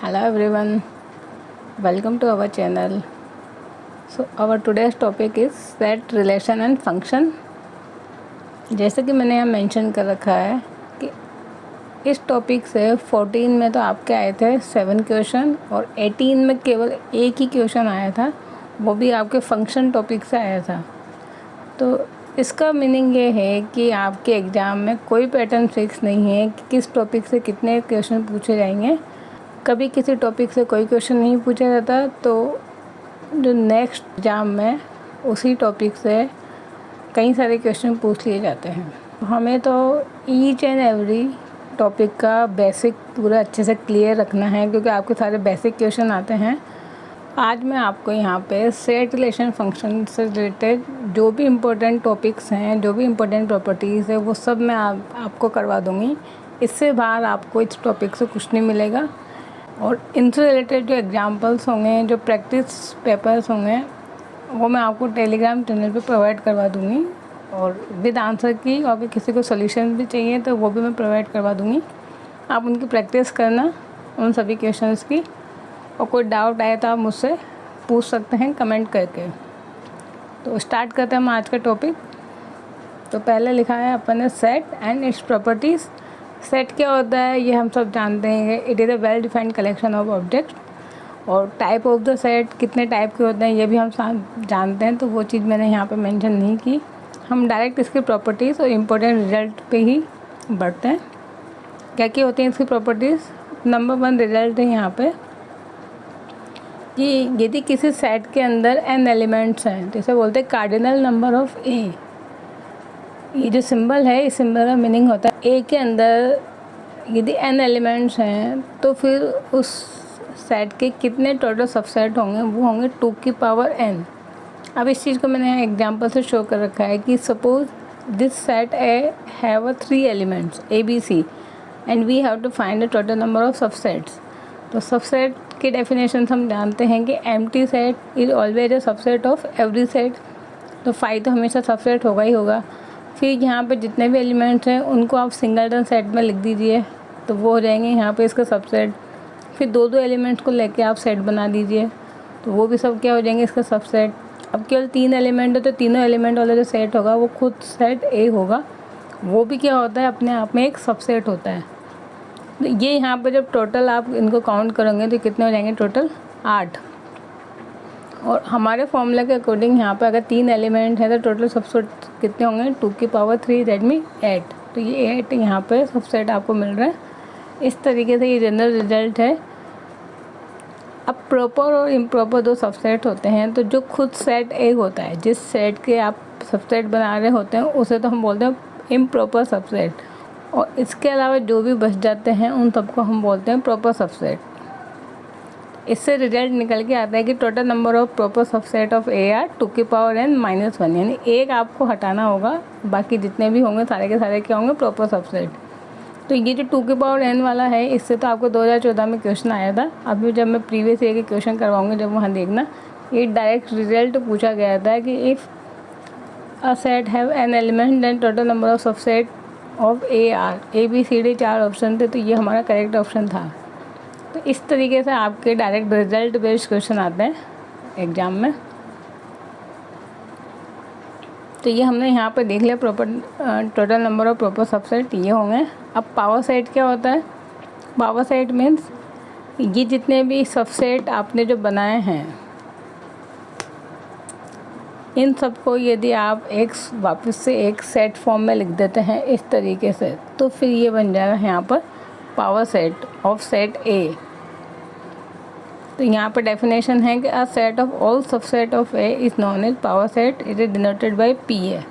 Hello everyone, welcome to our channel. So our today's topic is set relation and function. जैसे कि मैंने यहाँ mention कर रखा है कि इस टॉपिक से 14 में तो आपके आए थे 7 क्वेश्चन और 18 में केवल एक ही क्वेश्चन आया था, वो भी आपके फंक्शन टॉपिक से आया था। तो इसका मीनिंग ये है कि आपके एग्ज़ाम में कोई पैटर्न फिक्स नहीं है कि किस टॉपिक से कितने क्वेश्चन पूछे जाएंगे। कभी किसी टॉपिक से कोई क्वेश्चन नहीं पूछा जाता, तो जो नेक्स्ट एग्ज़ाम में उसी टॉपिक से कई सारे क्वेश्चन पूछ लिए जाते हैं। हमें तो ईच एंड एवरी टॉपिक का बेसिक पूरा अच्छे से क्लियर रखना है, क्योंकि आपके सारे बेसिक क्वेश्चन आते हैं। आज मैं आपको यहाँ पे सेट रिलेशन फंक्शन से रिलेटेड जो भी इम्पोर्टेंट टॉपिक्स हैं, जो भी इम्पोर्टेंट प्रॉपर्टीज़ है, वो सब मैं आपको करवा दूँगी। इससे बाहर आपको इस टॉपिक से कुछ नहीं मिलेगा। और इनसे रिलेटेड जो एग्जांपल्स होंगे, जो प्रैक्टिस पेपर्स होंगे, वो मैं आपको टेलीग्राम चैनल पे प्रोवाइड करवा दूँगी, और विद आंसर की। और अगर किसी को सॉल्यूशन भी चाहिए तो वो भी मैं प्रोवाइड करवा दूँगी। आप उनकी प्रैक्टिस करना उन सभी क्वेश्चंस की, और कोई डाउट आए तो आप मुझसे पूछ सकते हैं कमेंट करके। तो स्टार्ट करते हैं हम आज का टॉपिक। तो पहले लिखा है अपन ने set and it's properties. Set क्या होता है ये हम सब जानते हैं। It is a well defined collection of object. और टाइप ऑफ द सेट, कितने टाइप के होते हैं ये भी हम जानते हैं, तो वो चीज़ मैंने यहाँ पे मेंशन नहीं की। हम डायरेक्ट इसकी प्रॉपर्टीज़ और इम्पोर्टेंट रिजल्ट पे ही बढ़ते हैं। क्या क्या होती हैं इसकी प्रॉपर्टीज़। नंबर 1 रिजल्ट है यहाँ पे कि यदि किसी सेट के अंदर n एलिमेंट्स हैं, जैसे बोलते हैं कार्डिनल नंबर ऑफ ए। ये जो सिंबल है, इस सिंबल का मीनिंग होता है ए के अंदर यदि n एलिमेंट्स हैं तो फिर उस सेट के कितने टोटल सबसेट होंगे, वो होंगे 2 की पावर n। अब इस चीज़ को मैंने यहाँ एग्जांपल से शो कर रखा है कि suppose this set A have 3 elements A B C and we have to find the total number of subsets. तो सबसेट की डेफिनेशन हम जानते हैं कि empty set is always a subset of every set. तो 5 तो हमेशा सबसेट होगा ही होगा। फिर यहाँ पे जितने भी एलिमेंट्स हैं उनको आप सिंगलटन सेट में लिख दीजिए, तो वो हो जाएंगे यहाँ पे इसका सबसेट। फिर 2-2 एलिमेंट्स को लेके आप सेट बना दीजिए, तो वो भी सब क्या हो जाएंगे इसका सबसेट। अब केवल 3 एलिमेंट है, तो तीनों एलिमेंट वाला जो सेट होगा वो खुद सेट ए होगा। वो भी क्या होता है, अपने आप में एक सबसेट होता है। तो ये यहाँ पर जब टोटल आप इनको काउंट करोगे तो कितने हो जाएंगे, टोटल 8। और हमारे फॉर्मूला के अकॉर्डिंग यहाँ पर अगर 3 एलिमेंट है तो टोटल सबसेट कितने होंगे, 2 की पावर 3 दैट मीन 8। तो ये 8 यहाँ पे सबसेट आपको मिल रहा है। इस तरीके से ये जनरल रिजल्ट है। अब प्रॉपर और इम्प्रॉपर 2 सबसेट होते हैं। तो जो खुद सेट ए होता है, जिस सेट के आप सबसेट बना रहे होते हैं, उसे तो हम बोलते हैं इम्प्रॉपर सबसेट। और इसके अलावा जो भी बच जाते हैं उन सबको हम बोलते हैं प्रॉपर सबसेट। इससे रिजल्ट निकल के आता है कि total number of proper subset of A are 2 की पावर n -1, यानी एक आपको हटाना होगा, बाकी जितने भी होंगे सारे के सारे क्या होंगे, प्रॉपर सबसेट। तो ये जो 2 की पावर n वाला है, इससे तो आपको 2014 में क्वेश्चन आया था। अभी जब मैं प्रीवियस ईयर के क्वेश्चन करवाऊँगी, जब वहाँ देखना, ये डायरेक्ट रिजल्ट पूछा गया था कि if a set have n element then total number of subset of A are. A B C D 4 option थे, तो ये हमारा करेक्ट ऑप्शन था। तो इस तरीके से आपके डायरेक्ट रिजल्ट बेस्ड क्वेश्चन आते हैं एग्ज़ाम में। तो ये हमने यहाँ पे देख लिया proper total number of proper subset ये होंगे। अब पावर सेट क्या होता है। पावर सेट मीन्स ये जितने भी सबसेट आपने जो बनाए हैं, इन सबको यदि आप वापस से एक सेट फॉर्म में लिख देते हैं इस तरीके से, तो फिर ये बन जाएगा यहाँ पर power set of set A. तो यहाँ पर डेफिनेशन है कि a set of all subset of A is known as power set, it is denoted by P A.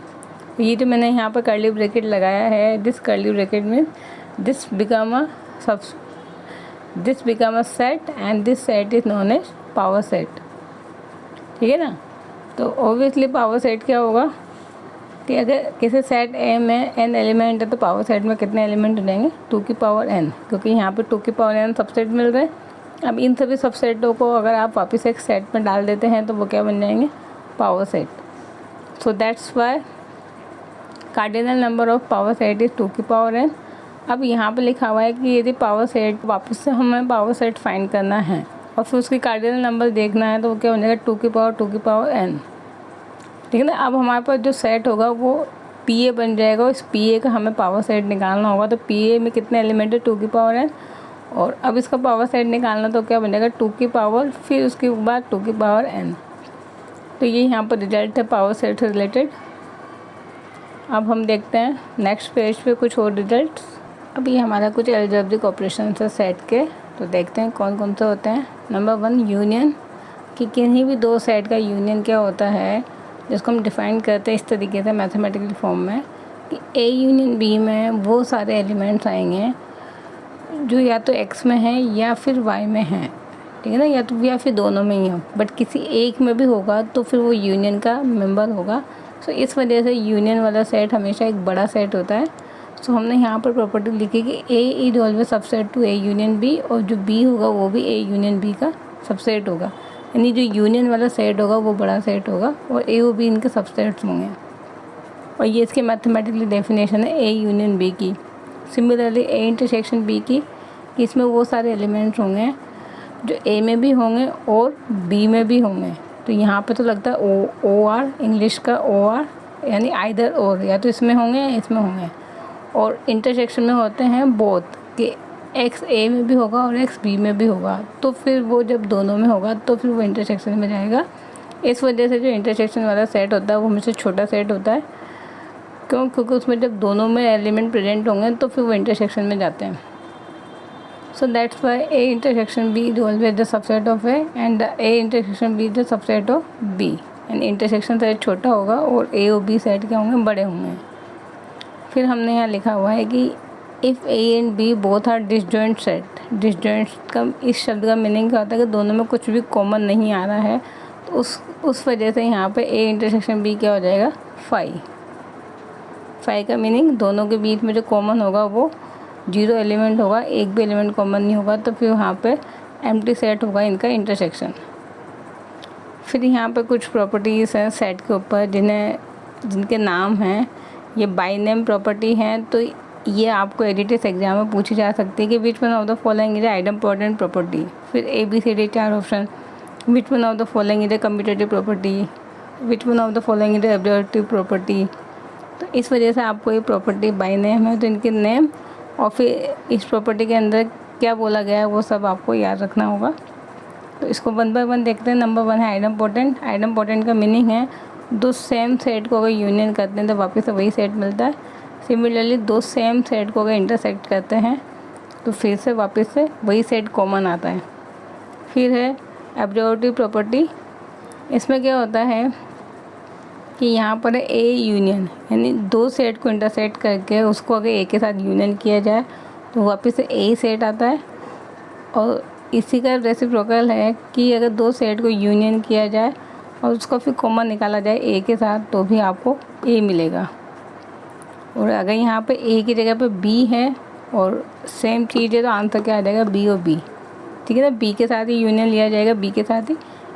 ये जो मैंने यहाँ पर कर्ली ब्रैकेट लगाया है, this curly bracket mean this become a set and this set is known as power set. ठीक है ना। तो ऑब्वियसली पावर सेट क्या होगा कि अगर किसी सेट ए में n एलिमेंट है तो पावर सेट में कितने एलिमेंट हो जाएंगे, 2 की पावर n, क्योंकि यहाँ पे 2 की पावर n सबसेट मिल रहे हैं। अब इन सभी सबसेटों को अगर आप वापस एक सेट में डाल देते हैं तो वो क्या बन जाएंगे, power set. So that's why cardinal number of power set is 2 की पावर n। अब यहाँ पे लिखा हुआ है कि यदि पावर सेट, वापस से हमें पावर सेट फाइंड करना है और फिर उसकी कार्डिनल नंबर देखना है, तो वो क्या हो जाएगा 2 की पावर n, ठीक है ना। अब हमारे पास जो सेट होगा वो PA बन जाएगा और इस PA का हमें पावर सेट निकालना होगा। तो PA में कितने एलिमेंट है 2 की पावर n, और अब इसका पावर सेट निकालना तो क्या बन जाएगा 2 की पावर, फिर उसके बाद 2 की पावर n। तो ये यहाँ पर रिजल्ट है पावर सेट से रिलेटेड। अब हम देखते हैं नेक्स्ट पेज पे कुछ और रिजल्ट्स। अब ये हमारा कुछ अलजेब्रिक ऑपरेशन है सेट के, तो देखते हैं कौन कौन से होते हैं। नंबर 1 यूनियन, कि किन्हीं भी दो सेट का यूनियन क्या होता है, जिसको हम डिफ़ाइन करते हैं इस तरीके से मैथमेटिकल फॉर्म में कि A यूनियन B में वो सारे एलिमेंट्स आएंगे जो या तो X में हैं या फिर Y में हैं, ठीक है ना, या फिर दोनों में ही हो, बट किसी एक में भी होगा तो फिर वो यूनियन का मेंबर होगा। सो इस वजह से यूनियन वाला सेट हमेशा एक बड़ा सेट होता है। सो हमने यहाँ पर प्रॉपर्टी लिखी कि A is always subset to A union B, और जो B होगा वो भी A यूनियन B का सबसेट होगा, यानी जो यूनियन वाला सेट होगा वो बड़ा सेट होगा और A और B इनके सबसेट्स होंगे। और ये इसकी मैथमेटिकली डेफिनेशन है A यूनियन B की। सिमिलरली A इंटरसेक्शन B की, कि इसमें वो सारे एलिमेंट्स होंगे जो A में भी होंगे और B में भी होंगे। तो यहाँ पे तो लगता है OR, इंग्लिश का OR यानी आइदर और, या तो इसमें होंगे या इसमें होंगे। और इंटरसेक्शन में होते हैं बोथ, कि X A में भी होगा और X B में भी होगा। तो फिर वो जब दोनों में होगा तो फिर वो इंटरसेक्शन में जाएगा। इस वजह से जो इंटरसेक्शन वाला सेट होता है वो हमेशा छोटा सेट होता है, क्योंकि उसमें जब दोनों में एलिमेंट प्रेजेंट होंगे तो फिर वो इंटरसेक्शन में जाते हैं। So that's why A intersection B is always the subset of A and A intersection B is the subset of B, and intersection set छोटा होगा और A और B सेट क्या होंगे, बड़े होंगे। फिर हमने यहाँ लिखा हुआ है कि if A and B both are disjoint set, disjoint का इस शब्द का मीनिंग क्या होता है कि दोनों में कुछ भी कॉमन नहीं आ रहा है, तो उस वजह से यहाँ पे A इंटरसेक्शन B क्या हो जाएगा, फाई का मीनिंग दोनों के बीच में जो कॉमन होगा वो 0 एलिमेंट होगा, एक भी एलिमेंट कॉमन नहीं होगा, तो फिर वहाँ पे एम्प्टी सेट होगा इनका इंटरसेक्शन। फिर यहाँ पे कुछ प्रॉपर्टीज़ हैं सेट के ऊपर जिनके नाम हैं, ये बाई नेम प्रॉपर्टी हैं। तो ये आपको एडिटेस एग्जाम में पूछी जा सकती है कि which one of the following is idempotent property. फिर ABCD 4 option, which one of the following is a commutative property, which one of the following is absorptive property. तो इस वजह से आपको ये प्रॉपर्टी बाई नेम है, तो इनके नेम और फिर इस प्रॉपर्टी के अंदर क्या बोला गया है वो सब आपको याद रखना होगा। तो इसको 1 बाय 1 देखते हैं। नंबर 1 है आइडेम्पोर्टेंट। आइडेम्पोर्टेंट का मीनिंग है दो सेम सेट को अगर यूनियन करते हैं तो वापस से वही सेट मिलता है। सिमिलरली दो सेम सेट को अगर इंटरसेक्ट करते हैं तो फिर से वापस से वही सेट कॉमन आता है। फिर है एब्जर्वेटिव प्रॉपर्टी। इसमें क्या होता है कि यहाँ पर है A यूनियन, यानी दो सेट को इंटरसेक्ट करके उसको अगर A के साथ यूनियन किया जाए तो वापस से A सेट आता है। और इसी का रेसिप्रोकल है कि अगर दो सेट को यूनियन किया जाए और उसको फिर कॉमन निकाला जाए A के साथ तो भी आपको A मिलेगा। और अगर यहाँ पे A की जगह पे B है और सेम चीज़ है तो आंसर क्या आ जाएगा, B और B, ठीक है ना। B के साथ ही यूनियन लिया जाएगा, B के साथ ही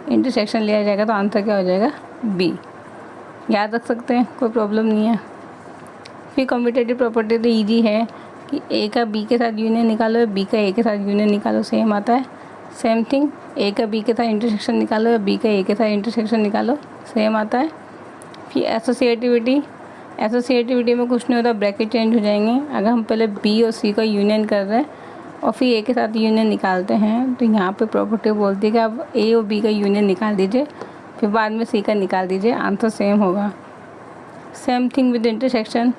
इंटरसेक्शन लिया जाएगा, तो आंसर क्या हो जाएगा, B। याद रख सकते हैं, कोई प्रॉब्लम नहीं है। फिर कम्यूटेटिव प्रॉपर्टी तो ईजी है कि A का B के साथ यूनियन निकालो, B का A के साथ यूनियन निकालो, सेम आता है। सेम थिंग A का B के साथ इंटरसेक्शन निकालो या B का A के साथ इंटरसेक्शन निकालो, सेम आता है। फिर एसोसिएटिविटी में कुछ नहीं होता, ब्रैकेट चेंज हो जाएंगे। अगर हम पहले B और C का यूनियन कर रहे हैं और फिर A के साथ यूनियन निकालते हैं तो यहाँ पे प्रॉपर्टी बोलती है कि आप A और B का यूनियन निकाल दीजिए, फिर बाद में C का निकाल दीजिए, आंसर सेम होगा। Same thing with intersection,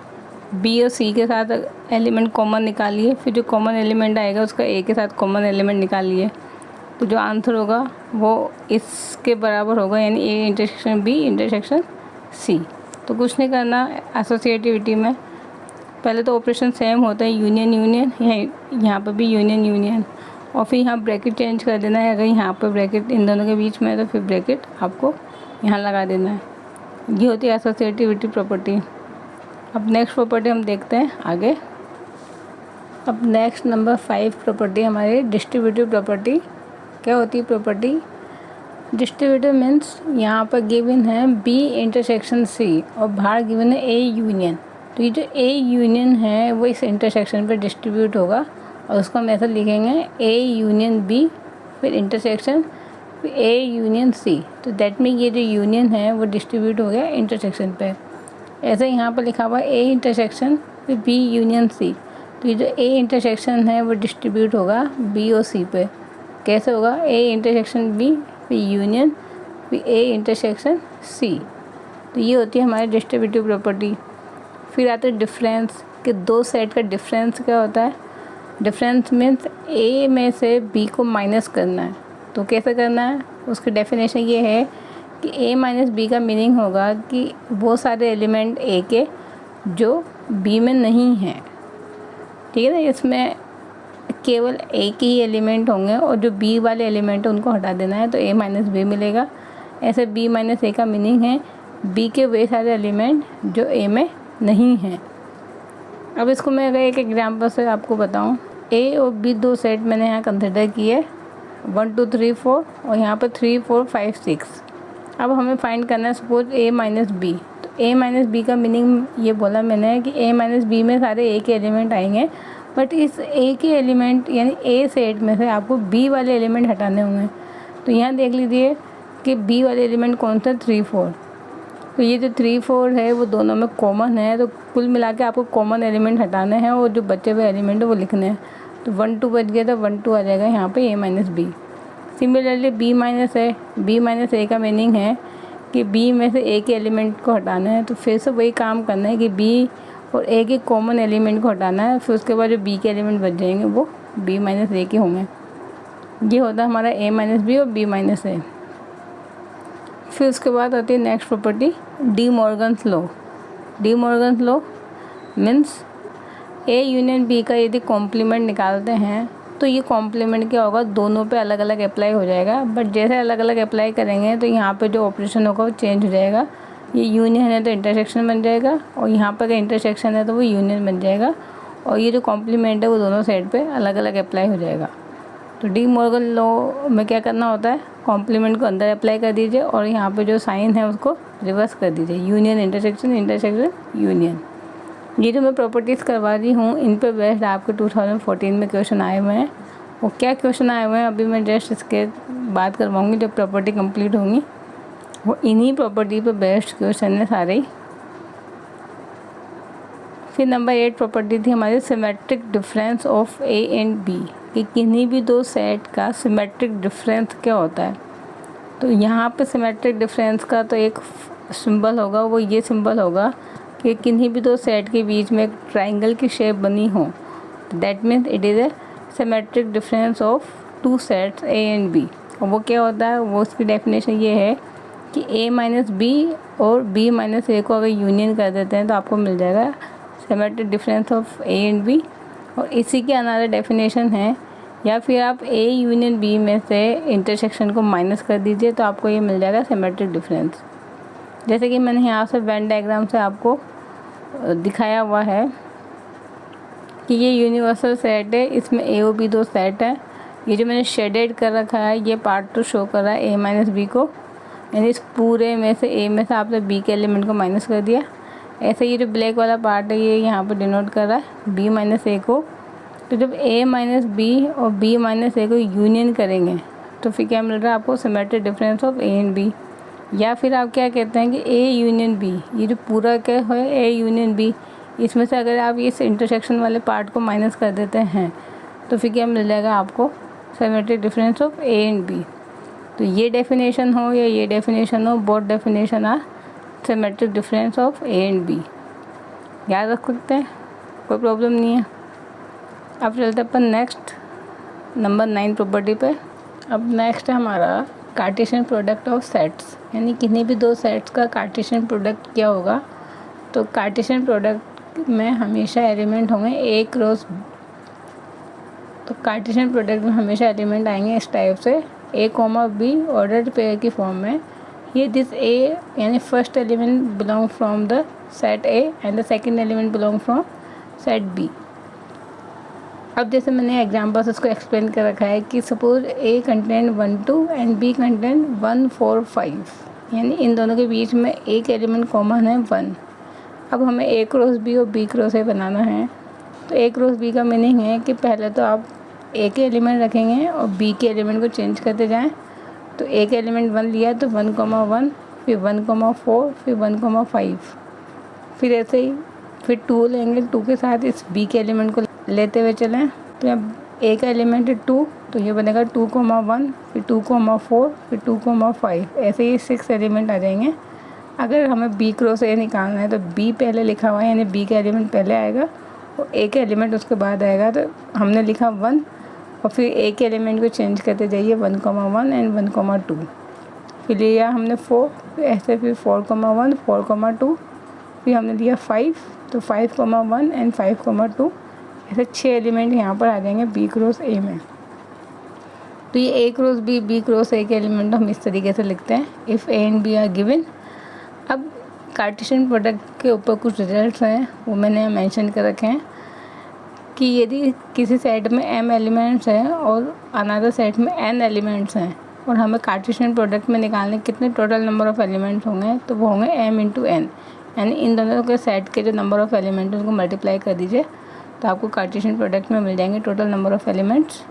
B और C के साथ एलिमेंट कॉमन निकालिए, फिर जो कॉमन एलिमेंट आएगा उसका A के साथ कॉमन एलिमेंट निकालिए, तो जो आंसर होगा वो इसके बराबर होगा, यानी A intersection B intersection C। तो कुछ नहीं करना एसोसिएटिविटी में, पहले तो ऑपरेशन सेम होता है, यूनियन यूनियन, यहाँ पर भी यूनियन यूनियन, और फिर यहाँ ब्रैकेट चेंज कर देना है। अगर यहाँ पर ब्रैकेट इन दोनों के बीच में है तो फिर ब्रैकेट आपको यहाँ लगा देना है। ये होती है एसोसिएटिविटी प्रॉपर्टी। अब नेक्स्ट प्रॉपर्टी हम देखते हैं आगे। अब नेक्स्ट नंबर 5 प्रॉपर्टी हमारी डिस्ट्रीब्यूटिव प्रॉपर्टी। क्या होती है प्रॉपर्टी, डिस्ट्रीब्यूटिव मीन्स यहाँ पर गिवन है B इंटरसेक्शन C और बाहर गिवन है A यूनियन। तो ये जो ए यूनियन है वो इस इंटरसेक्शन पे डिस्ट्रीब्यूट होगा और उसको हम ऐसा लिखेंगे ए यूनियन बी फिर इंटरसेक्शन फिर ए यूनियन सी। तो दैट मीन ये जो यूनियन है वो डिस्ट्रीब्यूट हो गया इंटरसेक्शन पे। ऐसे यहाँ पर लिखा हुआ ए इंटरसेक्शन फिर बी यूनियन सी। तो ये जो ए इंटरसेक्शन है वो डिस्ट्रीब्यूट होगा बी और सी पे। कैसे होगा? ए इंटरसेक्शन बी फिर यूनियन फिर ए इंटरसेक्शन सी। तो ये होती है हमारी डिस्ट्रीब्यूटिव प्रॉपर्टी। फिर आता है डिफरेंस, कि दो सेट का डिफरेंस क्या होता है? डिफरेंस मीन्स ए में से बी को माइनस करना है। तो कैसे करना है? उसकी डेफिनेशन ये है कि ए माइनस बी का मीनिंग होगा कि वो सारे एलिमेंट ए के जो बी में नहीं हैं, ठीक है ना, इसमें केवल ए के ही एलिमेंट होंगे और जो बी वाले एलिमेंट है उनको हटा देना है, तो ए माइनस बी मिलेगा। ऐसे बी माइनस ए का मीनिंग है बी के वे सारे एलिमेंट जो ए में नहीं हैं। अब इसको मैं अगर एक एग्जांपल से आपको बताऊं, ए और बी दो सेट मैंने यहाँ कंसिडर किए 1 2 3 4 और यहाँ पर 3 4 5 6। अब हमें फाइंड करना है सपोज ए माइनस बी। तो ए माइनस बी का मीनिंग ये बोला मैंने कि ए माइनस बी में सारे ए के एलिमेंट आएंगे, बट इस ए के एलिमेंट यानी ए सेट में से आपको बी वाले एलिमेंट हटाने होंगे। तो यहाँ देख लीजिए कि बी वाले एलिमेंट कौन सा? 3 4। तो ये जो 3 4 है वो दोनों में कॉमन है, तो कुल मिला के आपको कॉमन एलिमेंट हटाने हैं और जो बचे हुए एलिमेंट है वो लिखने हैं। तो 1 2 बच गया, तो 1 2 आ जाएगा यहाँ पे A minus B. Similarly B minus है, बी माइनस ए का मीनिंग है कि बी में से ए के एलिमेंट को हटाना है। तो फिर से वही काम करना है कि बी और ए के कॉमन एलिमेंट को हटाना है, फिर उसके बाद जो बी के एलिमेंट बच जाएंगे वो बी माइनस ए के होंगे। ये होता है हमारा ए माइनस बी और बी माइनस ए। फिर उसके बाद आती है next property De Morgan's law. De Morgan's law means A union B का यदि कॉम्प्लीमेंट निकालते हैं तो ये कॉम्प्लीमेंट क्या होगा? दोनों पे अलग अलग अप्लाई हो जाएगा, बट जैसे अलग अलग अप्लाई करेंगे तो यहाँ पे जो ऑपरेशन होगा वो चेंज हो जाएगा। ये यूनियन है तो इंटरसेक्शन बन जाएगा और यहाँ पर अगर इंटरसेक्शन है तो वो यूनियन बन जाएगा और ये जो कॉम्प्लीमेंट है वो दोनों साइड पे अलग अलग अप्लाई हो जाएगा। तो डी मॉर्गन लॉ में क्या करना होता है? कॉम्प्लीमेंट को अंदर अप्लाई कर दीजिए और यहाँ पे जो साइन है उसको रिवर्स कर दीजिए, यूनियन इंटरसेक्शन इंटरसेक्शन यूनियन। ये जो मैं प्रॉपर्टीज़ करवा रही हूँ इन पे बेस्ड आपके 2014 में क्वेश्चन आए हुए हैं। वो क्या क्वेश्चन आए हुए हैं अभी मैं जस्ट इसके बात करवाऊँगी जब प्रॉपर्टी कंप्लीट होंगी। वो इन्हीं प्रॉपर्टी पे बेस्ड क्वेश्चन है सारे ही। फिर नंबर 8 प्रॉपर्टी थी हमारी symmetric difference of A and B, कि किन्हीं भी दो सेट का सिमेट्रिक डिफरेंस क्या होता है। तो यहाँ पे सिमेट्रिक डिफरेंस का तो एक सिंबल होगा, वो ये सिंबल होगा कि किन्हीं भी दो सेट के बीच में एक ट्राइंगल की शेप बनी हो। That means it is a symmetric difference of two sets A and B. और वो क्या होता है? वो उसकी डेफिनेशन ये है कि ए माइनस बी और बी माइनस ए को अगर यूनियन कर देते हैं तो आपको मिल जाएगा symmetric difference of A and B. और इसी के अनदर डेफिनेशन है, या फिर आप ए यूनियन बी में से इंटरसेक्शन को माइनस कर दीजिए तो आपको ये मिल जाएगा सिमेट्रिक डिफरेंस। जैसे कि मैंने यहाँ से वेन डायग्राम से आपको दिखाया हुआ है कि ये यूनिवर्सल सेट है, इसमें ए और बी दो सेट है। ये जो मैंने शेडेड कर रखा है ये पार्ट तो शो कर रहा है ए माइनस बी को, यानी इस पूरे में से ए में से आपने बी के एलिमेंट को माइनस कर दिया। ऐसे ये जो ब्लैक वाला पार्ट है ये यहाँ पर डिनोट कर रहा है बी माइनस ए को। तो जब ए माइनस बी और बी माइनस ए को यूनियन करेंगे तो फिर क्या मिल रहा है आपको? Symmetric difference of A and B. या फिर आप क्या कहते हैं कि ए यूनियन बी, ये जो पूरा क्या है ए यूनियन बी, इसमें से अगर आप इस इंटरसेक्शन वाले पार्ट को माइनस कर देते हैं तो फिर क्या मिल जाएगा आपको? Symmetric difference of A and B. तो ये डेफिनेशन हो या ये डेफिनेशन हो, both definition are symmetric difference of A and B. याद रख सकते हैं, कोई प्रॉब्लम नहीं है। अब चलते अपन नेक्स्ट नंबर 9 प्रॉपर्टी पे। अब नेक्स्ट है हमारा कार्टेशियन प्रोडक्ट ऑफ सेट्स, यानी किन्हीं भी दो सेट्स का कार्टेशियन प्रोडक्ट क्या होगा। तो कार्टेशियन प्रोडक्ट में हमेशा एलिमेंट होंगे ए क्रॉस, तो कार्टेशियन प्रोडक्ट में हमेशा एलिमेंट आएंगे इस टाइप से A comma B ordered pair की फॉर्म में। ये दिस ए यानी first element belong from the set A and the second element belong from set B. अब जैसे मैंने एग्जाम्पल्स उसको एक्सप्लेन कर रखा है कि suppose a content 1 2 and B content 1 4 5, यानी इन दोनों के बीच में एक एलिमेंट कॉमन है 1। अब हमें ए क्रॉस बी और बी क्रॉस ए बनाना है। तो ए क्रॉस बी का मीनिंग है कि पहले तो आप ए के एलिमेंट रखेंगे और बी के एलिमेंट को चेंज करते जाएं। तो ए के एलिमेंट 1 लिया तो 1,1, फिर 1,4, फिर 1,5, फिर ऐसे ही फिर 2 लेंगे, 2 के साथ इस बी के एलिमेंट को लेते हुए चलें। तो अब ए का एलिमेंट है 2, तो ये बनेगा 2,1, फिर 2,4, फिर 2,5, ऐसे ही 6 एलिमेंट आ जाएंगे। अगर हमें बी क्रॉस ए निकालना है तो बी पहले लिखा हुआ है, यानी बी का एलिमेंट पहले आएगा और ए का एलिमेंट उसके बाद आएगा। तो हमने लिखा 1 और फिर ए के एलिमेंट को चेंज करते जाइए 1,1 एंड 1,2, फिर लिया हमने 4, फिर ऐसे फिर 4,1, 4,2, फिर हमने लिया 5, तो 5,1 एंड 5,2, ऐसे 6 एलिमेंट यहाँ पर आ जाएंगे बी क्रॉस ए में। तो ये A cross B, B cross A के एलिमेंट हम इस तरीके से लिखते हैं, if A and B are given. अब कार्टेशियन प्रोडक्ट के ऊपर कुछ रिजल्ट्स हैं, वो मैंने यहाँ मेंशन कर रखे हैं कि यदि किसी सेट में m एलिमेंट्स हैं और अनदर सेट में n एलिमेंट्स हैं और हमें कार्टेशियन प्रोडक्ट में निकालने कितने टोटल नंबर ऑफ़ एलिमेंट्स होंगे, तो वो होंगे m × n, यानी इन दोनों के सेट के जो नंबर ऑफ़ एलिमेंट है उनको मल्टीप्लाई कर दीजिए तो आपको कार्टेशियन प्रोडक्ट में मिल जाएंगे टोटल नंबर ऑफ़ एलिमेंट्स।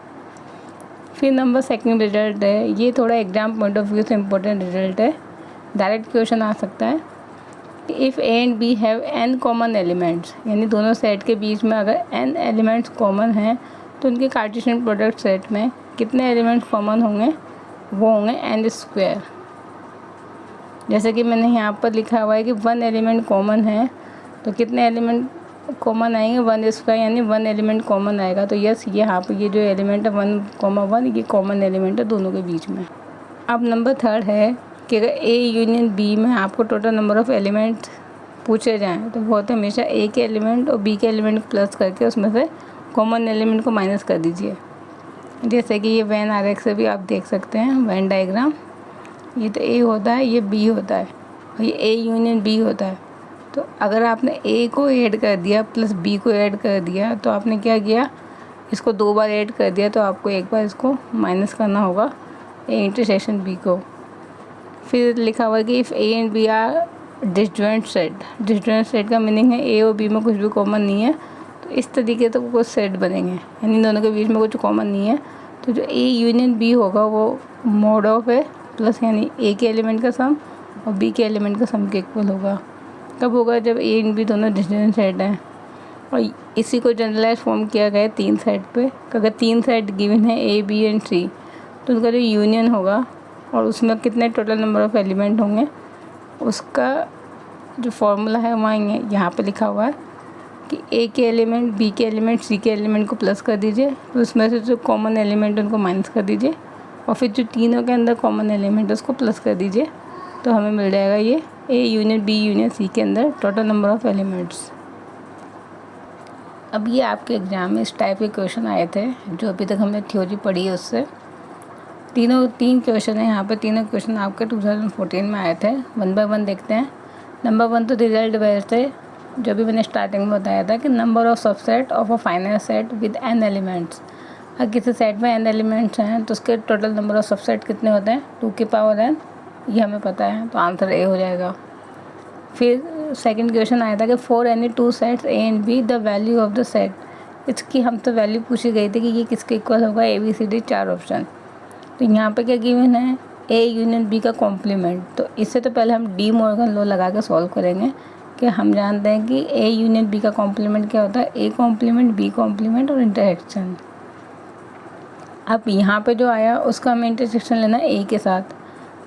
फिर नंबर सेकंड रिजल्ट है, ये थोड़ा एग्जाम पॉइंट ऑफ व्यू से इम्पोर्टेंट रिजल्ट है, डायरेक्ट क्वेश्चन आ सकता है। If A and B have n common elements, यानी दोनों सेट के बीच में अगर n एलिमेंट्स कॉमन हैं तो उनके कार्टेशियन प्रोडक्ट सेट में कितने एलिमेंट्स कॉमन होंगे, वो होंगे n²। जैसे कि मैंने यहाँ पर लिखा हुआ है कि 1 एलिमेंट कॉमन है तो कितने एलिमेंट कॉमन आएंगे, 1², यानी 1 एलिमेंट कॉमन आएगा। तो यस, ये यहाँ पर ये जो एलिमेंट है 1,1 ये कॉमन एलिमेंट है दोनों के बीच में। अब नंबर थर्ड है कि अगर ए यूनियन बी में आपको टोटल नंबर ऑफ़ एलिमेंट पूछे जाएं तो वो होते हैं हमेशा ए के एलिमेंट और बी के एलिमेंट प्लस करके उसमें से कॉमन एलिमेंट को माइनस कर दीजिए। जैसे कि ये वैन आरेख से भी आप देख सकते हैं, वैन डायग्राम, ये तो ए होता है, ये बी होता है और ये ए यूनियन बी होता है। तो अगर आपने ए को ऐड कर दिया प्लस बी को ऐड कर दिया तो आपने क्या किया, इसको 2 बार ऐड कर दिया, तो आपको एक बार इसको माइनस करना होगा ए इंटरसेक्शन बी को। फिर लिखा हुआ है कि if A and B are disjoint set, disjoint set का मीनिंग है ए और बी में कुछ भी कॉमन नहीं है, तो इस तरीके से कुछ सेट बनेंगे, यानी दोनों के बीच में कुछ कॉमन नहीं है। तो जो ए यूनियन बी होगा वो मोड ऑफ है प्लस, यानी ए के एलिमेंट का सम और बी के एलिमेंट का सम के इक्वल होगा। कब होगा, जब ए एंड बी दोनों डिसजॉइंट सेट हैं। और इसी को जनरलाइज फॉर्म किया गया है 3 सेट पे। अगर 3 सेट गिवन है ए बी एंड सी तो उनका जो यूनियन होगा और उसमें कितने टोटल नंबर ऑफ़ एलिमेंट होंगे, उसका जो फॉर्मूला है वहाँ यहाँ पे लिखा हुआ है कि ए के एलिमेंट, बी के एलिमेंट, सी के एलिमेंट को प्लस कर दीजिए, तो उसमें से जो कॉमन एलिमेंट उनको माइनस कर दीजिए और फिर जो तीनों के अंदर कॉमन एलिमेंट उसको प्लस कर दीजिए, तो हमें मिल जाएगा ये A union B union C के अंदर टोटल नंबर ऑफ़ एलिमेंट्स। अब ये आपके एग्ज़ाम में इस टाइप के क्वेश्चन आए थे जो अभी तक हमने थ्योरी पढ़ी है उससे। 3 क्वेश्चन है यहाँ पे, तीनों क्वेश्चन आपके 2014 में आए थे। 1 बाय 1 देखते हैं। नंबर 1 तो रिजल्ट बेस्ड है, जो भी मैंने स्टार्टिंग में बताया था कि number of subset of a finite set with n elements. अगर किसी सेट में n एलिमेंट्स हैं तो उसके टोटल नंबर ऑफ सबसेट कितने होते हैं, 2 की पावर n, ये हमें पता है, तो आंसर ए हो जाएगा। फिर सेकंड क्वेश्चन आया था कि for any 2 sets A and be the value of the set, इसकी हम तो वैल्यू पूछी गई थी कि ये किसके इक्वल होगा, A B C D 4 option. तो यहाँ पे क्या गिवन है, ए यूनियन बी का कॉम्प्लीमेंट। तो इससे तो पहले हम डी मॉर्गन लॉ लगा के सॉल्व करेंगे कि हम जानते हैं कि ए यूनियन बी का कॉम्प्लीमेंट क्या होता है, ए कॉम्प्लीमेंट, बी कॉम्प्लीमेंट और इंटरसेक्शन। अब यहाँ पे जो आया उसका हमें इंटरसेक्शन लेना है ए के साथ।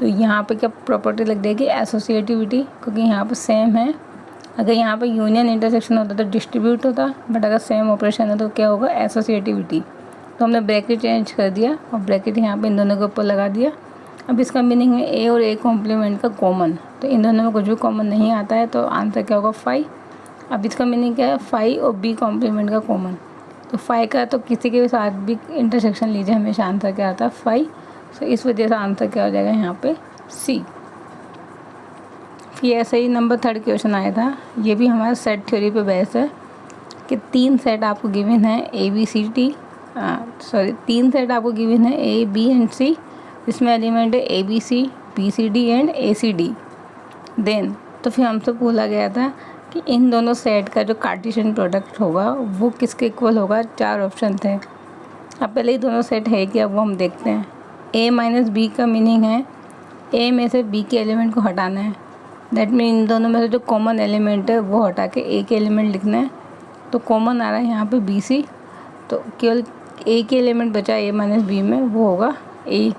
तो यहाँ पे क्या प्रॉपर्टी लग जाएगी, एसोसिएटिविटी, क्योंकि यहाँ पे सेम है। अगर यहाँ पे यूनियन इंटरसेक्शन होता तो डिस्ट्रीब्यूट होता, बट अगर सेम ऑपरेशन है तो क्या होगा, एसोसिएटिविटी। तो हमने ब्रैकेट चेंज कर दिया और ब्रैकेट यहाँ पे इन दोनों के ऊपर लगा दिया। अब इसका मीनिंग है ए और ए कॉम्प्लीमेंट का कॉमन, तो इन दोनों में कुछ भी कॉमन नहीं आता है, तो आंसर क्या होगा 5। अब इसका मीनिंग क्या है, 5 और बी कॉम्प्लीमेंट का कॉमन, तो 5 का तो किसी के साथ भी इंटरसेक्शन लीजिए हमेशा आंसर क्या आता है 5। तो इस वजह से आंसर क्या हो जाएगा यहाँ पे सी। फिर ऐसे ही नंबर 3 क्वेश्चन आया था, ये भी हमारा सेट थ्योरी पे बेस है कि 3 सेट आपको गिवन है A B C T, 3 set आपको गिवन है ए बी एंड सी, इसमें एलिमेंट है A B C D and A C D. Then तो फिर हमसे बोला गया था कि इन दोनों सेट का जो कार्टेशियन प्रोडक्ट होगा वो किसके इक्वल होगा। 4 ऑप्शन थे। अब पहले ही दोनों सेट है क्या वो हम देखते हैं। a माइनस बी का मीनिंग है a में से b के एलिमेंट को हटाना है। दैट मीन इन दोनों में से जो कॉमन एलिमेंट है वो हटा के a के एलिमेंट लिखना है। तो कॉमन आ रहा है यहाँ पे बी सी, तो केवल a के एलिमेंट बचा a माइनस बी में, वो होगा a।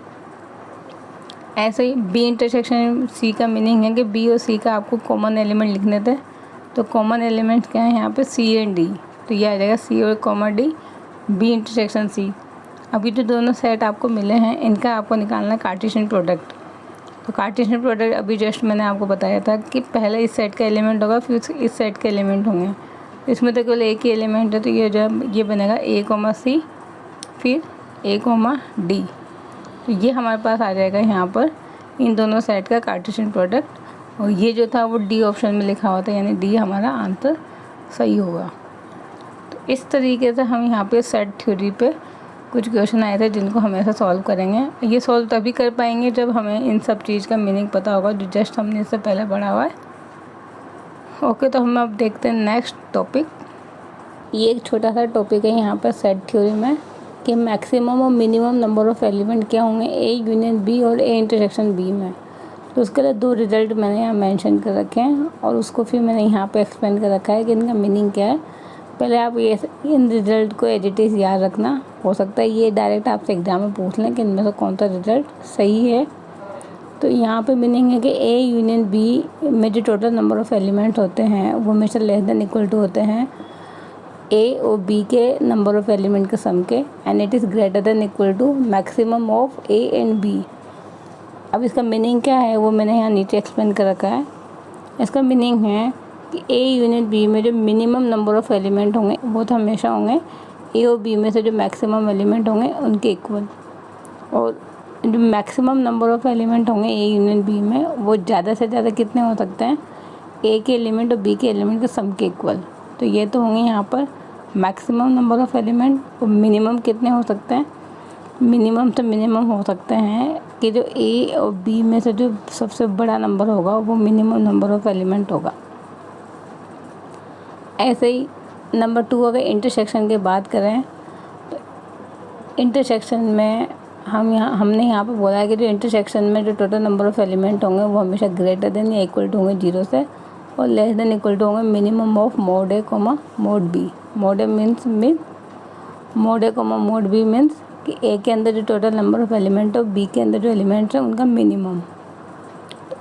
ऐसे ही b इंटरसेक्शन c का मीनिंग है कि b और c का आपको कॉमन एलिमेंट लिखने थे। तो कॉमन एलिमेंट क्या है यहाँ पे c एंड d, तो ये आ जाएगा c और comma d, b intersection c। अभी जो दोनों सेट आपको मिले हैं इनका आपको निकालना है कार्टेशियन प्रोडक्ट। तो कार्टेशियन प्रोडक्ट अभी जस्ट मैंने आपको बताया था कि पहले इस सेट का एलिमेंट होगा फिर इस सेट के एलिमेंट होंगे। इसमें तो केवल एक ही एलिमेंट है, तो ये जब ये बनेगा a कॉमा सी फिर a कॉमा डी। तो ये हमारे पास आ जाएगा यहाँ पर इन दोनों सेट का कार्टेशियन प्रोडक्ट। और ये जो था वो डी ऑप्शन में लिखा हुआ था, यानी डी हमारा आंसर सही होगा। तो इस तरीके से हम यहाँ पे सेट थ्योरी पे कुछ क्वेश्चन आए थे जिनको हमेशा सॉल्व करेंगे। ये सॉल्व तभी कर पाएंगे जब हमें इन सब चीज़ का मीनिंग पता होगा जो जस्ट हमने इससे पहले पढ़ा हुआ है। ओके, तो हम अब देखते हैं नेक्स्ट टॉपिक। ये एक छोटा सा टॉपिक है यहाँ पर सेट थ्योरी में कि मैक्सिमम और मिनिमम नंबर ऑफ़ एलिमेंट क्या होंगे ए यूनियन बी और ए इंटरसेक्शन बी में। तो उसके लिए 2 रिजल्ट मैंने यहाँ मेंशन कर रखे हैं और उसको फिर मैंने यहाँ पे एक्सप्लेन कर रखा है कि इनका मीनिंग क्या है। पहले आप ये इन रिजल्ट को एज इट इज़ याद रखना। हो सकता है ये डायरेक्ट आपसे एग्जाम में पूछ लें कि इनमें से कौन सा रिजल्ट सही है। तो यहाँ पे मीनिंग है कि ए यूनियन बी में जो टोटल नंबर ऑफ़ एलिमेंट होते हैं वो हमेशा लेस देन इक्वल टू होते हैं ए और बी के नंबर ऑफ़ एलिमेंट के सम के, and it is greater than equal to maximum of A and B. अब इसका मीनिंग क्या है वो मैंने यहाँ नीचे एक्सप्लेन कर रखा है। इसका मीनिंग है कि ए यूनियन बी में जो मिनिमम नंबर ऑफ़ एलिमेंट होंगे वो तो हमेशा होंगे ए और बी में से जो मैक्सिमम एलिमेंट होंगे उनके इक्वल, और जो मैक्सिमम नंबर ऑफ़ एलिमेंट होंगे ए यूनियन बी में वो ज़्यादा से ज़्यादा कितने हो सकते हैं, ए के एलिमेंट और बी के एलिमेंट के सम के इक्वल। तो ये तो होंगे यहाँ पर मैक्सिमम नंबर ऑफ़ एलिमेंट, और मिनिमम कितने हो सकते हैं, मिनिमम तो मिनिमम हो सकते हैं कि जो ए और बी में से जो सबसे बड़ा नंबर होगा वो मिनिमम नंबर ऑफ़ एलिमेंट होगा। ऐसे ही नंबर 2 अगर इंटरसेक्शन की बात करें तो इंटरसेक्शन में हमने यहाँ पे बोला है कि जो इंटरसेक्शन में जो टोटल नंबर ऑफ़ एलिमेंट होंगे वो हमेशा ग्रेटर देन या इक्वल टू होंगे 0 से, और लेस देन इक्वल टू होंगे minimum of mod A comma mod B. Mod A mod A comma mod B means कि ए के अंदर जो टोटल नंबर ऑफ़ एलिमेंट है और बी के अंदर जो एलिमेंट्स हैं उनका मिनिमम।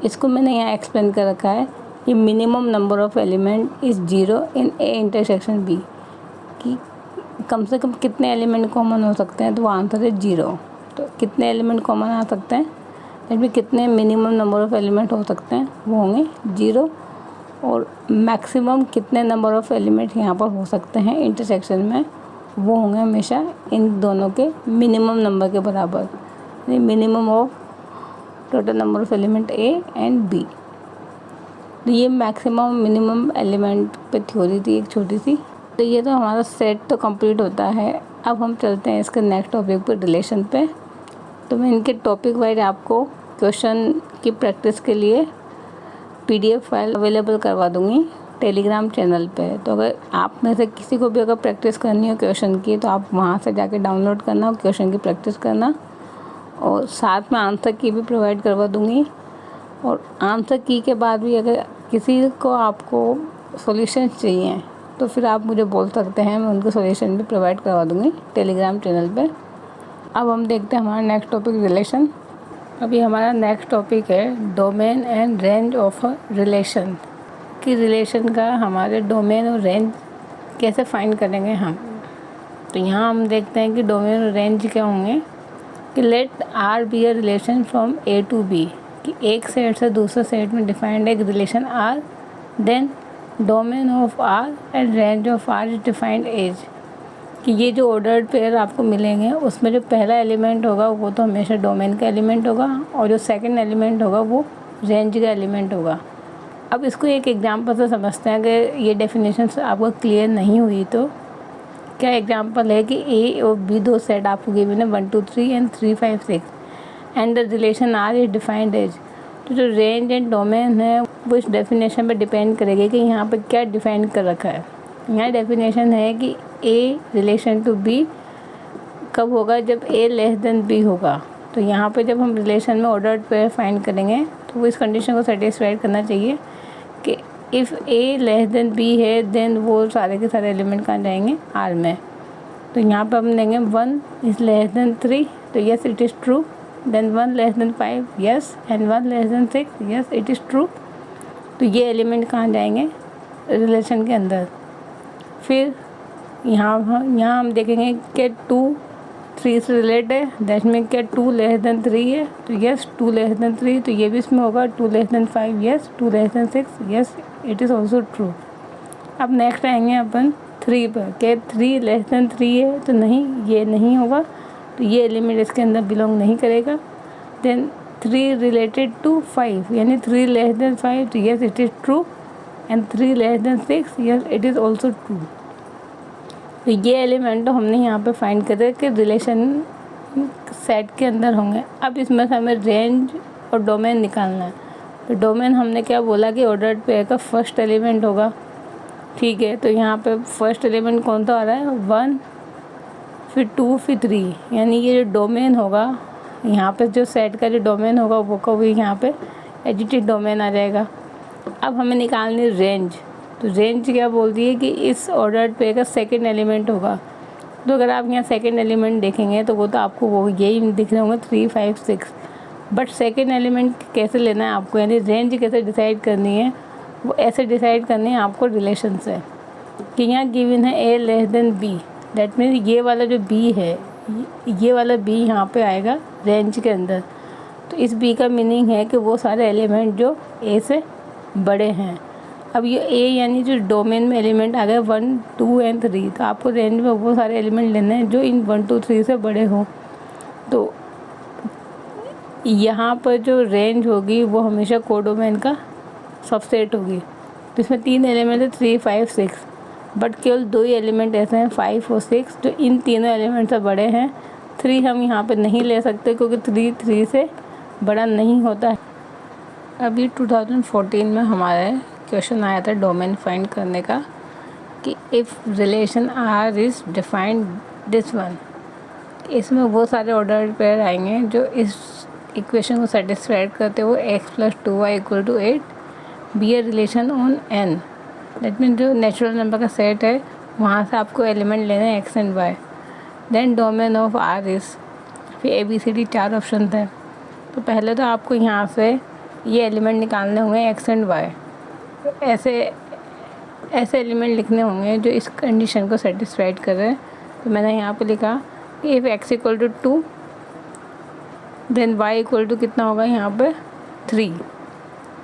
इसको मैंने यहाँ एक्सप्लेन कर रखा है कि minimum number of element is 0 in A intersection B, कि कम से कम कितने एलिमेंट कॉमन हो सकते हैं, तो वो आंसर है 0। तो कितने एलिमेंट कॉमन आ सकते हैं, इसमें कितने मिनिमम नंबर ऑफ़ एलिमेंट हो सकते हैं वो होंगे 0, और मैक्सिमम कितने नंबर ऑफ़ एलिमेंट यहाँ पर हो सकते हैं इंटरसेक्शन में वो होंगे हमेशा इन दोनों के मिनिमम नंबर के बराबर, यानी minimum of total number of element A and B. तो ये मैक्सिमम मिनिमम एलिमेंट पे थ्योरी थी एक छोटी सी। तो ये तो हमारा सेट तो कंप्लीट होता है। अब हम चलते हैं इसके नेक्स्ट टॉपिक पे, रिलेशन पे। तो मैं इनके टॉपिक वाइज आपको क्वेश्चन की प्रैक्टिस के लिए PDF फाइल अवेलेबल करवा दूँगी टेलीग्राम चैनल पे। तो अगर आप में से किसी को भी अगर प्रैक्टिस करनी हो क्वेश्चन की तो आप वहाँ से जाके डाउनलोड करना और क्वेश्चन की प्रैक्टिस करना, और साथ में आंसर की भी प्रोवाइड करवा दूँगी। और आंसर की के बाद भी अगर किसी को आपको सॉल्यूशन चाहिए तो फिर आप मुझे बोल सकते हैं, मैं उनको सॉल्यूशन भी प्रोवाइड करवा दूँगी टेलीग्राम चैनल पे। अब हम देखते हैं हमारा नेक्स्ट टॉपिक रिलेशन। अभी हमारा नेक्स्ट टॉपिक है domain and range of a relation, कि रिलेशन का हमारे डोमेन और रेंज कैसे फाइंड करेंगे हम। तो यहाँ हम देखते हैं कि डोमेन और रेंज क्या होंगे, कि let R be a relation from A to B, कि एक सेट से दूसरे सेट में डिफाइंड एक relation R, then domain of R and range of R is defined as, कि ये जो ऑर्डर्ड पेयर आपको मिलेंगे उसमें जो पहला एलिमेंट होगा वो तो हमेशा डोमेन का एलिमेंट होगा, और जो सेकंड एलिमेंट होगा वो रेंज का एलिमेंट होगा। अब इसको एक एग्जांपल से समझते हैं। अगर ये डेफिनेशंस आपको क्लियर नहीं हुई तो क्या एग्जांपल है कि ए और बी 2 सेट आपको गिवन है 1 2 3 and 3 5 6 and the relation R is defined as. तो जो रेंज एंड डोमेन है वो इस डेफिनेशन पर डिपेंड करेगी कि यहाँ पर क्या डिफाइन कर रखा है। यहाँ डेफिनेशन है कि ए रिलेशन टू बी कब होगा, जब ए लेस देन बी होगा। तो यहाँ पे जब हम रिलेशन में ऑर्डर्ड पेयर फाइंड करेंगे तो वो इस कंडीशन को सेटिस्फाई करना चाहिए कि if A less than B है देन वो सारे के सारे एलिमेंट कहाँ जाएंगे, आर में। तो यहाँ पे हम देंगे 1 इज़ लेस देन 3, तो yes it is true. Then 1 less than 5, yes, and 1 less than 6, yes it is true. तो ये एलिमेंट कहाँ जाएंगे, रिलेशन के अंदर। फिर यहाँ हम देखेंगे कि 2 3 से रिलेट है, दैट मीन क्या 2 लेस देन 3 है, तो यस 2 लेस देन 3, तो ये भी इसमें होगा। 2 less than 5, yes, 2 less than 6, yes it is also true. अब नेक्स्ट आएंगे अपन 3 पर, क्या 3 लेस देन 3 है, तो नहीं, ये नहीं होगा, तो ये एलिमेंट इसके अंदर बिलोंग नहीं करेगा। देन 3 रिलेटेड टू 5, यानी 3 लेस देन 5, तो yes it is true, and 3 less than 6, yes it is also true. तो ये एलिमेंट तो हमने यहाँ पे फाइंड करे कि रिलेशन सेट के अंदर होंगे। अब इसमें से हमें रेंज और डोमेन निकालना है। तो डोमेन हमने क्या बोला कि ऑर्डर्ड पेयर का फर्स्ट एलिमेंट होगा, ठीक है। तो यहाँ पे फर्स्ट एलिमेंट कौन सा आ रहा है, 1, फिर 2, फिर 3, यानी ये जो डोमेन होगा यहाँ पे, जो सेट का जो डोमेन होगा वो का भी यहाँ पे एडिटेड डोमेन आ जाएगा। अब हमें निकालनी रेंज। तो रेंज क्या बोलती है कि इस ऑर्डर्ड पेयर का सेकंड एलिमेंट होगा। तो अगर आप यहाँ सेकंड एलिमेंट देखेंगे तो वो तो आपको वो यही दिख रहे होंगे 3, 5, 6, बट सेकंड एलिमेंट कैसे लेना है आपको, यानी रेंज कैसे डिसाइड करनी है, वो ऐसे डिसाइड करनी है आपको रिलेशन से कि यहाँ गिवन है A less than B, that mean ये वाला जो बी है, ये वाला बी यहाँ पे आएगा रेंज के अंदर। तो इस बी का मीनिंग है कि वो सारे एलिमेंट जो ए से बड़े हैं। अब ये ए यानी जो डोमेन में एलिमेंट आ गए 1, 2 एंड 3, तो आपको रेंज में वो सारे एलिमेंट लेने हैं जो इन 1, 2, 3 से बड़े हों। तो यहाँ पर जो रेंज होगी वो हमेशा कोडोमेन का सबसेट होगी। तो इसमें 3 एलिमेंट है, 3, 5, 6, बट केवल 2 ही एलिमेंट ऐसे हैं 5 और 6 जो इन तीनों एलिमेंट से बड़े हैं। 3 हम यहाँ पे नहीं ले सकते क्योंकि 3 से बड़ा नहीं होता है। अभी 2014 में हमारे क्वेश्चन आया था डोमेन फाइंड करने का कि if relation R is defined this one, इसमें वो सारे ऑर्डर्ड पेयर आएंगे जो इस इक्वेशन को सेटिस्फाइड करते हुए x + 2y = 8 B a relation on n। That mean जो नेचुरल नंबर का सेट है वहाँ से आपको एलिमेंट लेने हैं x and y। Then domain of R is, फिर ABCD 4 ऑप्शन थे। तो पहले तो आपको यहाँ से ये एलिमेंट निकालने होंगे x एंड y। ऐसे एलिमेंट लिखने होंगे जो इस कंडीशन को सेटिस्फाइड कर रहे हैं। तो मैंने यहाँ पे लिखा कि इफ़ x = 2 देन y = कितना होगा यहाँ पे 3।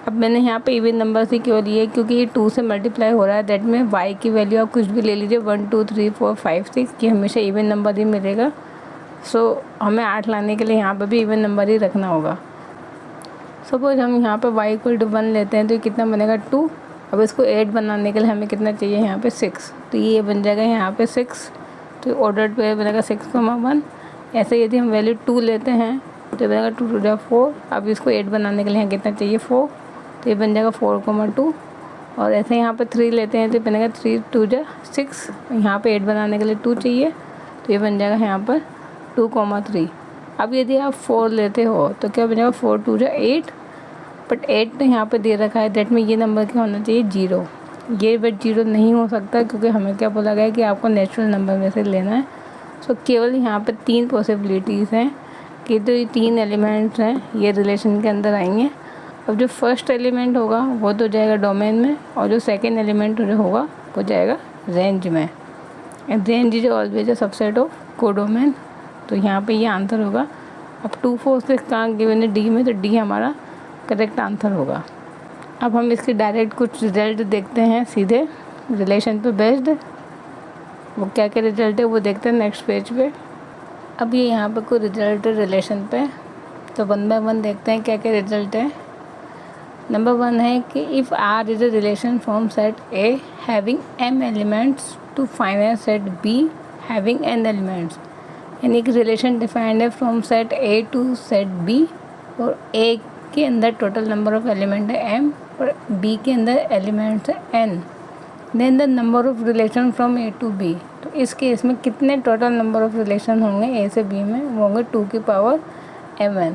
अब मैंने यहाँ पे इवन नंबर से क्यों लिए, क्योंकि ये 2 से मल्टीप्लाई हो रहा है, दैट में y की वैल्यू आप कुछ भी ले लीजिए 1, 2, 3, 4, 5, 6 की हमेशा इवन नंबर ही मिलेगा। सो हमें 8 लाने के लिए यहाँ पे भी इवन नंबर ही रखना होगा। सपोज हम यहाँ पे y = 1 लेते हैं तो ये कितना बनेगा 2। अब इसको 8 बनाने के लिए हमें कितना चाहिए यहाँ पे 6, तो ये बन जाएगा यहाँ पे 6। तो ऑर्डर्ड पेयर बनेगा 6, 1। ऐसे यदि हम वैल्यू 2 लेते हैं तो बनेगा 2, 2 = 4। अब इसको 8 बनाने के लिए यहाँ कितना चाहिए 4, तो ये बन जाएगा 4, 2। और ऐसे यहाँ पे 3 लेते हैं तो बनेगा 3, 2 = 6। यहाँ पे 8 बनाने के लिए 2 चाहिए, तो ये बन जाएगा यहाँ पर 2, 3। अब यदि आप 4 लेते हो तो क्या बनेगा 4, 2 = 8, बट 8 तो यहाँ पे दे रखा है, दैट में ये नंबर क्या होना चाहिए 0। ये बट 0 नहीं हो सकता क्योंकि हमें क्या बोला गया है कि आपको नेचुरल नंबर में से लेना है। सो केवल यहाँ पे 3 पॉसिबिलिटीज़ हैं कि जो ये 3 एलिमेंट्स हैं ये रिलेशन के अंदर आएंगे। अब जो फर्स्ट एलिमेंट होगा वो तो जाएगा डोमेन में, और जो सेकेंड एलिमेंट जो होगा वो जाएगा रेंज में। And range is always a subset of codomain. तो यहाँ पे ये आंसर होगा। अब 2, 4, 6 कहाँ गिवन है डी में, तो डी हमारा करेक्ट आंसर होगा। अब हम इसके डायरेक्ट कुछ रिजल्ट देखते हैं सीधे रिलेशन पे बेस्ड। वो क्या क्या रिजल्ट है वो देखते हैं नेक्स्ट पेज पे। अब ये यहाँ पे कोई रिजल्ट है रिलेशन पे, तो 1 बाय 1 देखते हैं क्या क्या रिजल्ट है। नंबर 1 है कि if R is a relation from set A having m elements to final set B having n elements, यानी कि रिलेशन डिफाइंड है from set A to set B, और ए के अंदर टोटल नंबर ऑफ एलिमेंट है m और b के अंदर एलिमेंट्स है n, then the number of relation from a to b। तो इस केस में कितने टोटल नंबर ऑफ रिलेशन होंगे a से b में, वो होंगे 2 की पावर mn।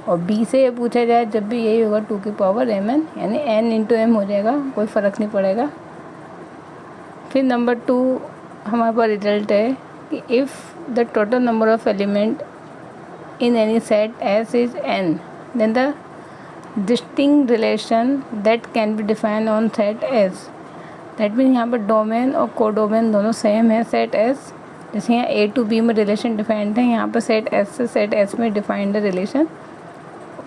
और b से ये पूछा जाए जब भी यही होगा 2 की पावर mn, यानी n इंटू m हो जाएगा, कोई फ़र्क नहीं पड़ेगा। फिर नंबर 2 हमारे पास रिजल्ट है कि if the total number of element in any set S is n, then the distinct relation that can be defined on set S। That means यहाँ पर डोमेन और कोडोमेन दोनों सेम है सेट S। जैसे यहाँ A to B में relation defined है, यहाँ पर सेट S से सेट S में डिफाइंड है रिलेशन।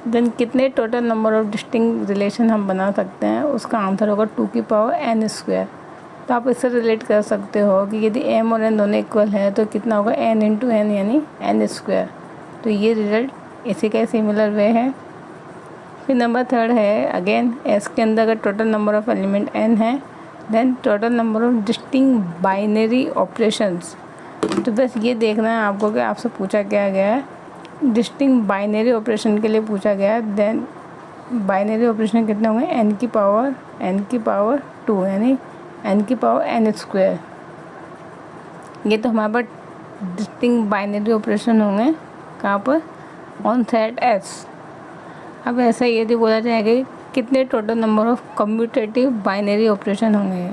देन कितने total number of distinct relation हम बना सकते हैं, उसका आंसर होगा 2 की पावर n स्क्वायर। तो आप इससे रिलेट कर सकते हो कि यदि m और n दोनों इक्वल है तो कितना होगा n इंटू n यानी n स्क्वायर। तो ये रिजल्ट इसी का सिमिलर वे है। फिर नंबर 3 है अगेन S के अंदर अगर total number of element n है, then total number of distinct binary operations. तो बस ये देखना है आपको कि आपसे पूछा क्या गया है, डिस्टिंक्ट बाइनरी ऑपरेशन के लिए पूछा गया है। देन बाइनरी ऑपरेशन कितने होंगे n की पावर 2 यानी n की पावर n स्क्वायर। ये तो हमारे पास डिस्टिंक्ट बाइनरी ऑपरेशन होंगे कहाँ पर, ऑन सेट S। अब ऐसा यदि बोला जाएगा कि कितने total number of commutative binary operation होंगे।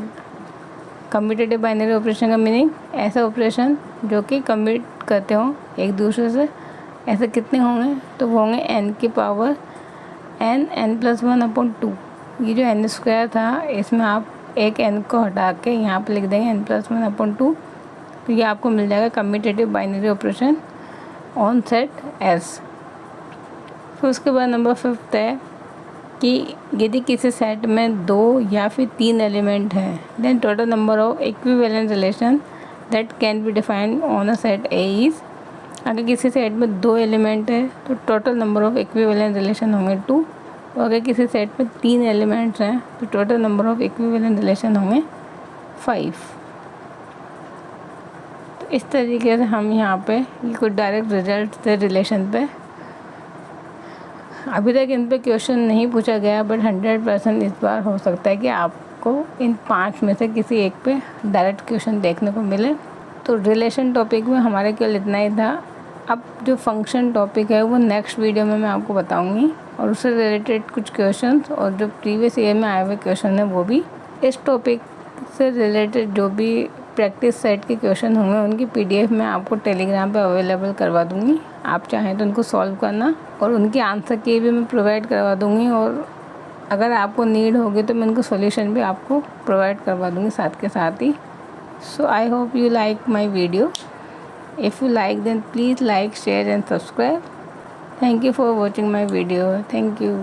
कम्यूटेटिव बाइनरी ऑपरेशन का मीनिंग ऐसा ऑपरेशन जो कि कम्यूट करते हों एक दूसरे से, ऐसे कितने होंगे, तो वो होंगे n की पावर n+1/2। ये जो n स्क्वायर था इसमें आप एक n को हटा के यहाँ पर लिख देंगे n+1/2, तो ये आपको मिल जाएगा commutative binary operation on set S। फिर उसके बाद नंबर 5 है कि यदि किसी सेट में 2 या फिर 3 एलिमेंट हैं, then total number of equivalent relation that can be defined on a set A is. अगर किसी सेट में 2 एलिमेंट है तो total number of equivalent relation होंगे 2, और अगर किसी सेट में 3 एलिमेंट्स हैं तो total number of equivalent relation होंगे 5। तो इस तरीके से हम यहाँ पे ये कुछ डायरेक्ट रिजल्ट थे रिलेशन पे। अभी तक इन पे क्वेश्चन नहीं पूछा गया, बट 100% इस बार हो सकता है कि आपको इन 5 में से किसी एक पे डायरेक्ट क्वेश्चन देखने को मिले। तो रिलेशन टॉपिक में हमारे केवल इतना ही था। अब जो फंक्शन टॉपिक है वो नेक्स्ट वीडियो में मैं आपको बताऊंगी, और उससे रिलेटेड कुछ क्वेश्चंस और जो प्रीवियस ईयर में आए हुए क्वेश्चन हैं वो भी। इस टॉपिक से रिलेटेड जो भी प्रैक्टिस सेट के क्वेश्चन होंगे उनकी PDF मैं आपको टेलीग्राम पे अवेलेबल करवा दूँगी। आप चाहें तो उनको सॉल्व करना, और उनके आंसर की भी मैं प्रोवाइड करवा दूँगी, और अगर आपको नीड होगी तो मैं उनको सॉल्यूशन भी आपको प्रोवाइड करवा दूँगी साथ के साथ ही। So I hope you like my video. If you like, then please like, share and subscribe. Thank you for watching my video. Thank you.